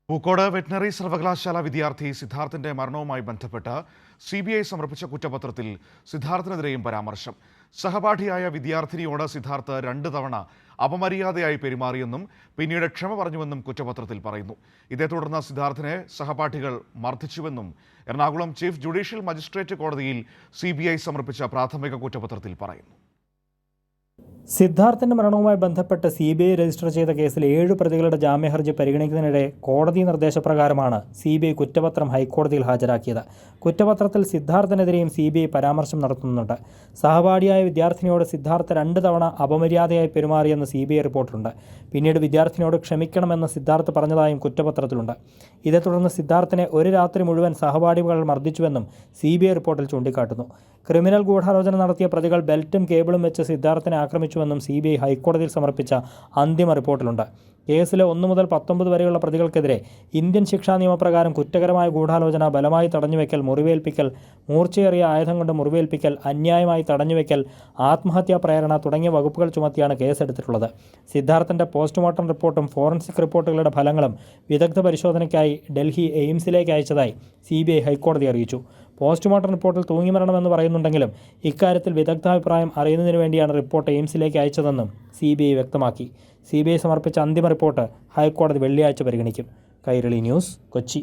Pookode veterinary സർവകലാശാല വിദ്യാർത്ഥി സിദ്ധാർത്ഥിന്റെ മരണവുമായി ബന്ധപ്പെട്ട് CBI സമർപ്പിച്ച കുറ്റപത്രത്തിൽ സിദ്ധാർത്ഥിനെതിരെയും പരാമർശം. സഹപാഠിയായ വിദ്യാർത്ഥിനിയോട് സിദ്ധാർത്ഥ് 2 തവണ അപമര്യാദയായി പെരുമാറിയെന്നും പിന്നീട് ക്ഷമ പറഞ്ഞുവെന്നും കുറ്റപത്രത്തിൽ പറയുന്നു. ഇതേ തുടർന്ന് സിദ്ധാർത്ഥിനെ സഹപാഠികൾ മർദ്ദിച്ചുവെന്നും എറണാകുളം ചീഫ് ജുഡീഷ്യൽ മജിസ്ട്രേറ്റ് കോടതിയിൽ CBI സമർപ്പിച്ച പ്രാഥമിക കുറ്റപത്രത്തിൽ പറയുന്നു. സിദ്ധാർത്ഥിന്റെ മരണവുമായി ബന്ധപ്പെട്ട് CBI രജിസ്റ്റർ ചെയ്ത കേസിൽ 7 പ്രതികളുടെ ജാമ്യഹർജി പരിഗണിക്കുന്നതിനിടെ കോടതി നിർദ്ദേശപ്രകാരമാണ് CBI കുറ്റപത്രം ഹൈക്കോടതിയിൽ ഹാജരാക്കിയത്. കുറ്റപത്രത്തിൽ സിദ്ധാർത്ഥിനെതിരെയും CBI പരാമർശം നടത്തുന്നുണ്ട്. സഹപാഠിയായ വിദ്യാർത്ഥിനിയോട് സിദ്ധാർത്ഥ് 2 തവണ അപമര്യാദയായി പെരുമാറിയെന്ന് CBI റിപ്പോർട്ടിലുണ്ട്. പിന്നീട് വിദ്യാർത്ഥിനിയോട് ക്ഷമിക്കണമെന്ന് സിദ്ധാർത്ഥ് പറഞ്ഞതായും കുറ്റപത്രത്തിലുണ്ട്. ഇതേ തുടർന്ന് സിദ്ധാർത്ഥിനെ ഒരു രാത്രി മുഴുവൻ സഹപാഠികൾ മർദ്ദിച്ചുവെന്നും CBI റിപ്പോർട്ടിൽ ചൂണ്ടിക്കാട്ടുന്നു. ക്രിമിനൽ ഗൂഢാലോചന നടത്തിയ പ്രതികൾ ബെൽറ്റും കേബിളും വെച്ച് സിദ്ധാർത്ഥിനെ ആക്രമിച്ചുവെന്നും CBI ഹൈക്കോടതിയിൽ സമർപ്പിച്ച അന്തിമ റിപ്പോർട്ടിലുണ്ട്. കേസിലെ 1 മുതൽ 19 വരെയുള്ള പ്രതികൾക്കെതിരെ ഇന്ത്യൻ ശിക്ഷാ നിയമപ്രകാരം കുറ്റകരമായ ഗൂഢാലോചന, ബലമായി തടഞ്ഞുവെക്കൽ, മുറിവേൽപ്പിക്കൽ, മൂർച്ചയേറിയ ആയുധം കൊണ്ട് മുറിവേൽപ്പിക്കൽ, അന്യായമായി തടഞ്ഞുവെക്കൽ, ആത്മഹത്യാ പ്രേരണ തുടങ്ങിയ വകുപ്പുകൾ ചുമത്തിയാണ് കേസെടുത്തിട്ടുള്ളത്. സിദ്ധാർത്ഥിന്റെ പോസ്റ്റ്മോർട്ടം റിപ്പോർട്ടും ഫോറൻസിക് റിപ്പോർട്ടുകളുടെ ഫലങ്ങളും വിദഗ്ധ പരിശോധനയ്ക്കായി ഡൽഹി എയിംസിലേക്ക് അയച്ചതായി CBI ഹൈക്കോടതി അറിയിച്ചു. പോസ്റ്റ്മോർട്ടം റിപ്പോർട്ടിൽ തൂങ്ങിമരണമെന്ന് പറയുന്നുണ്ടെങ്കിലും ഇക്കാര്യത്തിൽ വിദഗ്ധാഭിപ്രായം അറിയുന്നതിന് വേണ്ടിയാണ് റിപ്പോർട്ട് എയിംസിലേക്ക് അയച്ചതെന്നും CBI വ്യക്തമാക്കി. CBI സമർപ്പിച്ച അന്തിമ റിപ്പോർട്ട് ഹൈക്കോടതി വെള്ളിയാഴ്ച പരിഗണിക്കും. കൈരളി ന്യൂസ്, കൊച്ചി.